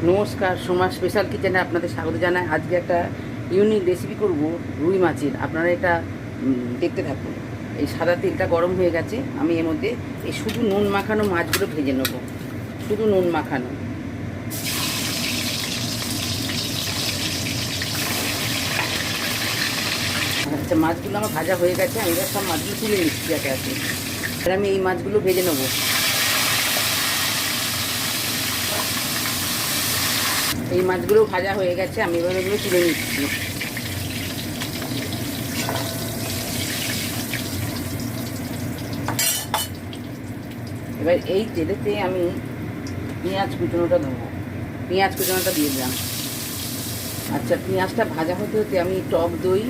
নমস্কার, সোমা স্পেশাল কিচেনে আপনাদের স্বাগত জানাই। আজকে একটা ইউনিক রেসিপি করব রুই মাছের। আপনারা এটা দেখতে থাকুন। এই সাদা তেলটা গরম হয়ে গেছে, আমি এর মধ্যে এই শুধু নুন মাখানো মাছগুলো ভেজে নেব। শুধু নুন মাখানো। আচ্ছা, মাছগুলো আমার ভাজা হয়ে গেছে, আমি এবার সব মাছগুলো তুলে নিচ্ছি একে একে। এবার আমি এই মাছগুলো ভেজে নেব। এই মাছগুলো ভাজা হয়ে গেছে, আমি এবার এগুলো তুলে নিচ্ছি। এবার এই তেলেতে আমি পেঁয়াজ কুচনোটা দেবো। পেঁয়াজ কুচনোটা দিয়ে দিলাম। আচ্ছা, পেঁয়াজটা ভাজা হতে হতে আমি টক দই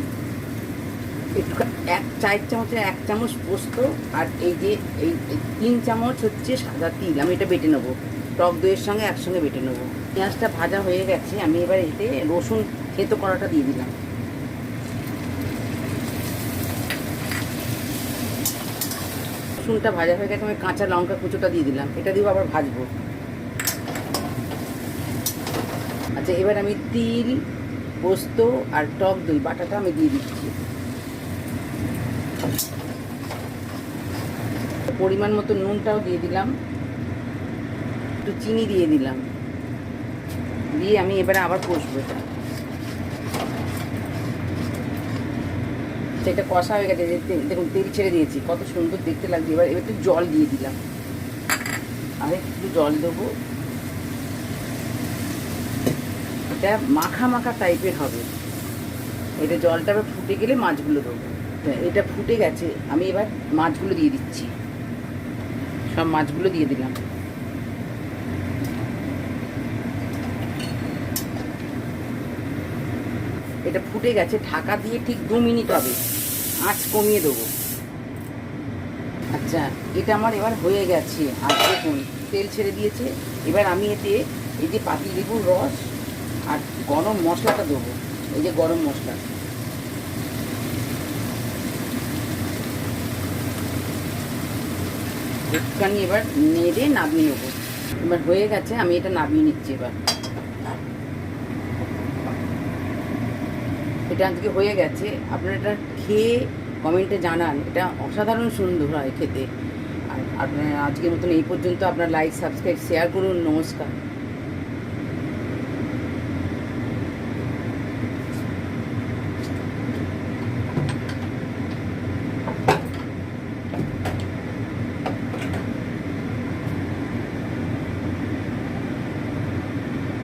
একটু, এক চার চামচে 1 চামচ পোস্ত, আর এই যে এই 3 চামচ হচ্ছে সাদা তিল, আমি এটা বেটে নেবো। টক দইয়ের সঙ্গে একসঙ্গে বেটে নেবো। পেঁয়াজটা ভাজা হয়ে গেছে, আমি এবার এতে রসুন থেতো করাটা দিয়ে দিলাম। রসুনটা ভাজা হয়ে গেছে, আমি কাঁচা লঙ্কা কুচোটা দিয়ে দিলাম। এটা দিয়েও আবার ভাজবো। আচ্ছা, এবার আমি তিল, পোস্ত আর টক দই বাটাটা আমি দিয়ে দিচ্ছি। পরিমাণ মতো নুনটাও দিয়ে দিলাম, একটু চিনি দিয়ে দিলাম, দিয়ে আমি এবারে আবার কষবো। এটা কষা হয়ে গেছে, দেখুন তেল ছেড়ে দিয়েছি, কত সুন্দর দেখতে লাগছে। এবার একটু জল দিয়ে দিলাম, আর একটু জল দেবো। এটা মাখা মাখা টাইপের হবে। এটা জলটা এবার ফুটে গেলে মাছগুলো দেবো। এটা ফুটে গেছে, আমি এবার মাছগুলো দিয়ে দিচ্ছি। সব মাছগুলো দিয়ে দিলাম। এটা ফুটে গেছে, ঢাকা দিয়ে ঠিক 2 মিনিট হবে, আঁচ কমিয়ে দেবো। আচ্ছা, এটা আমার এবার হয়ে গেছে। আর দেখুন তেল ছেড়ে দিয়েছে। এবার আমি এতে এই যে পাতিলেবুর রস আর গরম মশলাটা দেবো। এই যে গরম মশলা, একটুখানি এবার নেড়ে নামিয়ে নেবো। এবার হয়ে গেছে, আমি এটা নামিয়ে নিচ্ছি। এবার এটা আজকে হয়ে গেছে। আপনারা এটা খেয়ে কমেন্টে জানান, এটা অসাধারণ সুন্দর হয় খেতে। আর আপনার আজকের মতন এই পর্যন্ত। আপনার লাইক, সাবস্ক্রাইব, শেয়ার করুন। নমস্কার।